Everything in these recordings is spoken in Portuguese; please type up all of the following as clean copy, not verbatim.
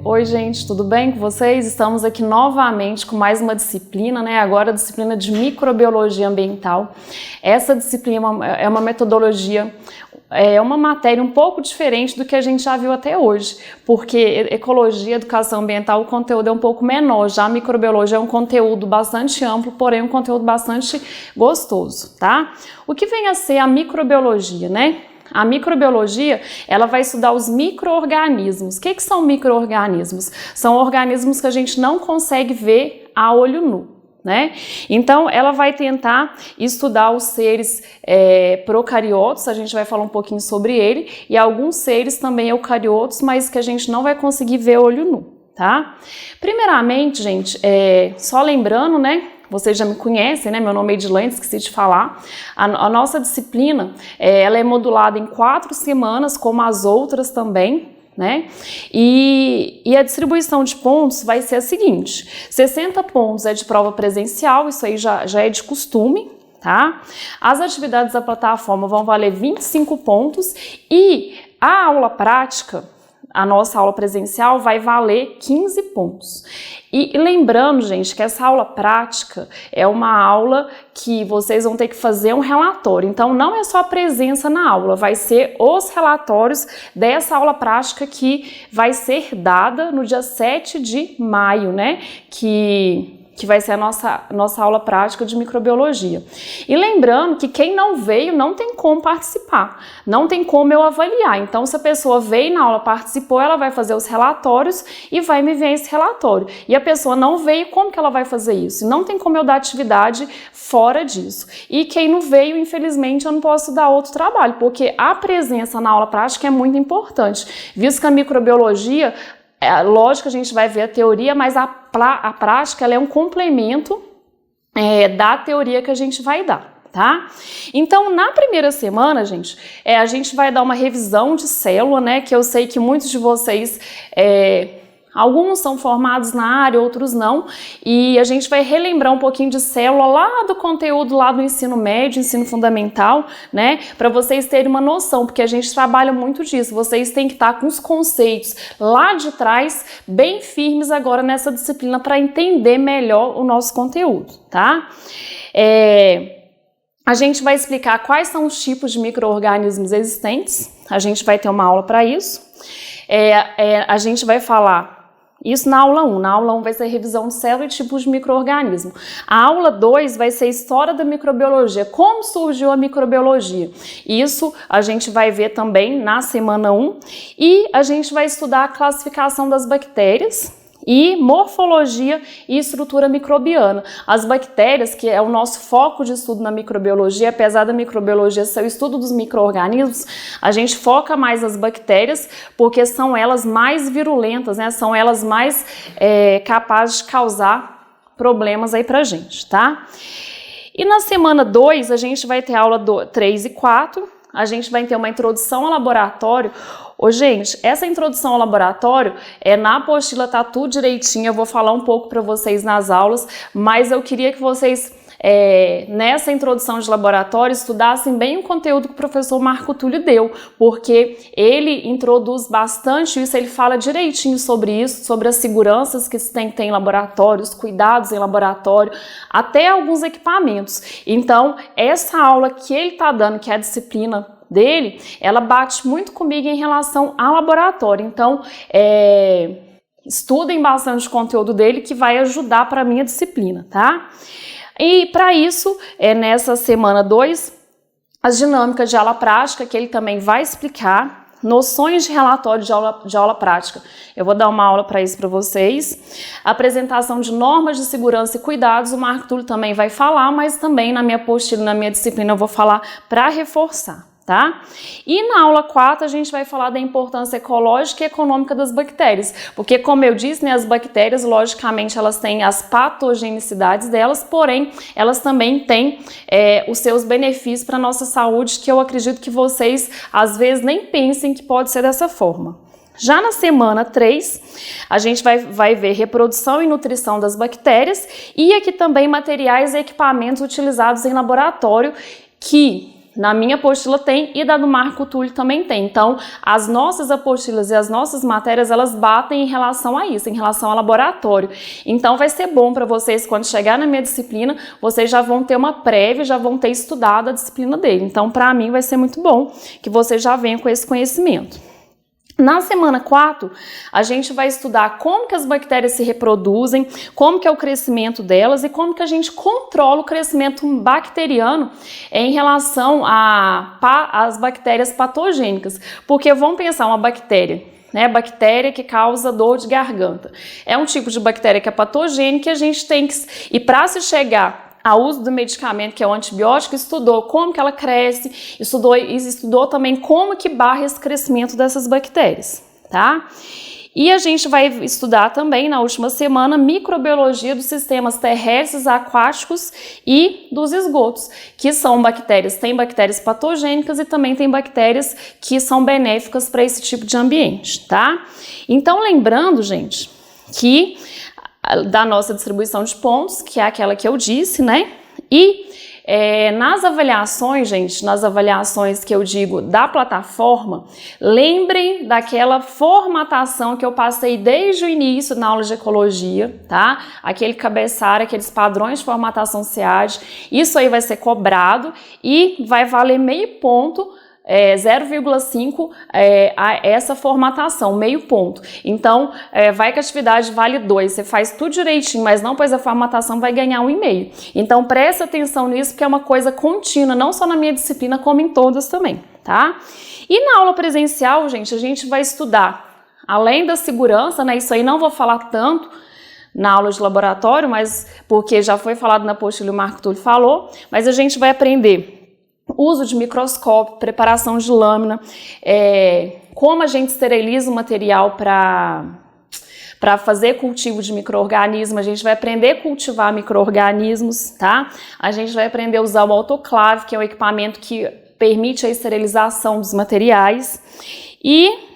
Oi gente, tudo bem com vocês? Estamos aqui novamente com mais uma disciplina, né? Agora a disciplina de microbiologia ambiental. Essa disciplina é uma metodologia, é uma matéria um pouco diferente do que a gente já viu até hoje, porque ecologia, educação ambiental, o conteúdo é um pouco menor, já a microbiologia é um conteúdo bastante amplo, porém um conteúdo bastante gostoso, tá? O que vem a ser a microbiologia, né? A microbiologia, ela vai estudar os micro-organismos. O que são micro-organismos? São organismos que a gente não consegue ver a olho nu, né? Então, ela vai tentar estudar os seres procariotos, a gente vai falar um pouquinho sobre ele, e alguns seres também eucariotos, mas que a gente não vai conseguir ver a olho nu, tá? Primeiramente, gente, só lembrando, né? Vocês já me conhecem, né? Meu nome é Edilene, esqueci de falar. A nossa disciplina, ela é modulada em 4 semanas, como as outras também, né? E a distribuição de pontos vai ser a seguinte: 60 pontos é de prova presencial, isso aí já é de costume, tá? As atividades da plataforma vão valer 25 pontos e a aula prática, a nossa aula presencial, vai valer 15 pontos. E lembrando, gente, que essa aula prática é uma aula que vocês vão ter que fazer um relatório. Então, não é só a presença na aula, vai ser os relatórios dessa aula prática que vai ser dada no dia 7 de maio, né? Que vai ser a nossa aula prática de microbiologia. E lembrando que quem não veio não tem como participar, não tem como eu avaliar. Então, se a pessoa veio na aula, participou, ela vai fazer os relatórios e vai me ver esse relatório. E a pessoa não veio, como que ela vai fazer isso? Não tem como eu dar atividade fora disso. E quem não veio, infelizmente, eu não posso dar outro trabalho, porque a presença na aula prática é muito importante, visto que a microbiologia, lógico que a gente vai ver a teoria, mas a prática ela é um complemento da teoria que a gente vai dar, tá? Então, na primeira semana, gente, a gente vai dar uma revisão de célula, né? Que eu sei que muitos de vocês, alguns são formados na área, outros não, e a gente vai relembrar um pouquinho de célula lá do conteúdo lá do ensino médio, ensino fundamental, né? Para vocês terem uma noção, porque a gente trabalha muito disso, vocês têm que estar com os conceitos lá de trás bem firmes agora nessa disciplina para entender melhor o nosso conteúdo, tá? A gente vai explicar quais são os tipos de micro-organismos existentes, a gente vai ter uma aula para isso, a gente vai falar isso na aula 1. Na aula 1 vai ser revisão de célula e tipos de micro-organismo. A aula 2 vai ser história da microbiologia, como surgiu a microbiologia. Isso a gente vai ver também na semana 1. E a gente vai estudar a classificação das bactérias e morfologia e estrutura microbiana. As bactérias, que é o nosso foco de estudo na microbiologia, apesar da microbiologia ser o estudo dos micro-organismos, a gente foca mais nas bactérias porque são elas mais virulentas, né? São elas mais capazes de causar problemas aí pra gente, tá? E na semana 2 a gente vai ter aula 3 e 4, a gente vai ter uma introdução ao laboratório. Gente, essa introdução ao laboratório, na apostila tá tudo direitinho, eu vou falar um pouco para vocês nas aulas, mas eu queria que vocês, nessa introdução de laboratório, estudassem bem o conteúdo que o professor Marco Túlio deu, porque ele introduz bastante isso, ele fala direitinho sobre isso, sobre as seguranças que se tem que ter em laboratório, os cuidados em laboratório, até alguns equipamentos. Então, essa aula que ele tá dando, que é a disciplina dele, ela bate muito comigo em relação ao laboratório. Então, estudem bastante o conteúdo dele, que vai ajudar para a minha disciplina, tá? E para isso, nessa semana 2, as dinâmicas de aula prática, que ele também vai explicar, noções de relatório de aula prática. Eu vou dar uma aula para isso para vocês. Apresentação de normas de segurança e cuidados, o Marco Túlio também vai falar, mas também na minha apostila, na minha disciplina, eu vou falar para reforçar, tá? E na aula 4 a gente vai falar da importância ecológica e econômica das bactérias, porque como eu disse, né, as bactérias, logicamente, elas têm as patogenicidades delas, porém, elas também têm os seus benefícios para a nossa saúde, que eu acredito que vocês, às vezes, nem pensem que pode ser dessa forma. Já na semana 3, a gente vai ver reprodução e nutrição das bactérias e aqui também materiais e equipamentos utilizados em laboratório que Na minha apostila tem e da do Marco Túlio também tem. Então, as nossas apostilas e as nossas matérias, elas batem em relação a isso, em relação ao laboratório. Então, vai ser bom para vocês, quando chegar na minha disciplina, vocês já vão ter uma prévia, já vão ter estudado a disciplina dele. Então, para mim, vai ser muito bom que vocês já venham com esse conhecimento. Na semana 4, a gente vai estudar como que as bactérias se reproduzem, como que é o crescimento delas e como que a gente controla o crescimento bacteriano em relação às bactérias patogênicas. Porque vamos pensar uma bactéria, né? Bactéria que causa dor de garganta. É um tipo de bactéria que é patogênica e a gente tem que... E para se chegar ao uso do medicamento, que é o antibiótico, estudou como que ela cresce, estudou também como que barra esse crescimento dessas bactérias, tá? E a gente vai estudar também, na última semana, microbiologia dos sistemas terrestres, aquáticos e dos esgotos, que são bactérias, tem bactérias patogênicas e também tem bactérias que são benéficas para esse tipo de ambiente, tá? Então, lembrando, gente, que da nossa distribuição de pontos, que é aquela que eu disse, né? E nas avaliações, gente, nas avaliações que eu digo da plataforma, lembrem daquela formatação que eu passei desde o início na aula de ecologia, tá? Aquele cabeçalho, aqueles padrões de formatação SEAD, isso aí vai ser cobrado e vai valer meio ponto, 0,5 a essa formatação, meio ponto. Então, vai que a atividade vale 2, você faz tudo direitinho, mas não pôs a formatação, vai ganhar 1,5. Então, presta atenção nisso, porque é uma coisa contínua, não só na minha disciplina, como em todas também, tá? E na aula presencial, gente, a gente vai estudar, além da segurança, né, isso aí não vou falar tanto na aula de laboratório, mas porque já foi falado na apostila e o Marco Túlio falou, mas a gente vai aprender uso de microscópio, preparação de lâmina, como a gente esteriliza o material para fazer cultivo de micro-organismos, a gente vai aprender a cultivar micro-organismos, tá? A gente vai aprender a usar o autoclave, que é o equipamento que permite a esterilização dos materiais, e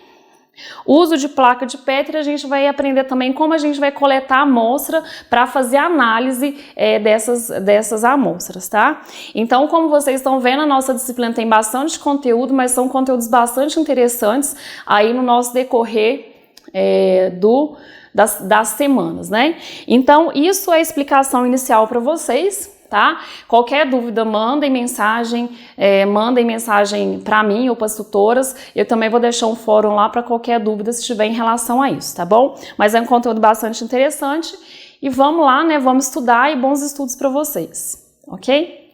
uso de placa de Petri, a gente vai aprender também como a gente vai coletar a amostra para fazer a análise dessas amostras, tá? Então, como vocês estão vendo, a nossa disciplina tem bastante conteúdo, mas são conteúdos bastante interessantes aí no nosso decorrer das semanas, né? Então, isso é a explicação inicial para vocês, tá? Qualquer dúvida, mandem mensagem para mim ou para as tutoras. Eu também vou deixar um fórum lá para qualquer dúvida se tiver em relação a isso, tá bom? Mas é um conteúdo bastante interessante e vamos lá, né? Vamos estudar e bons estudos para vocês, ok?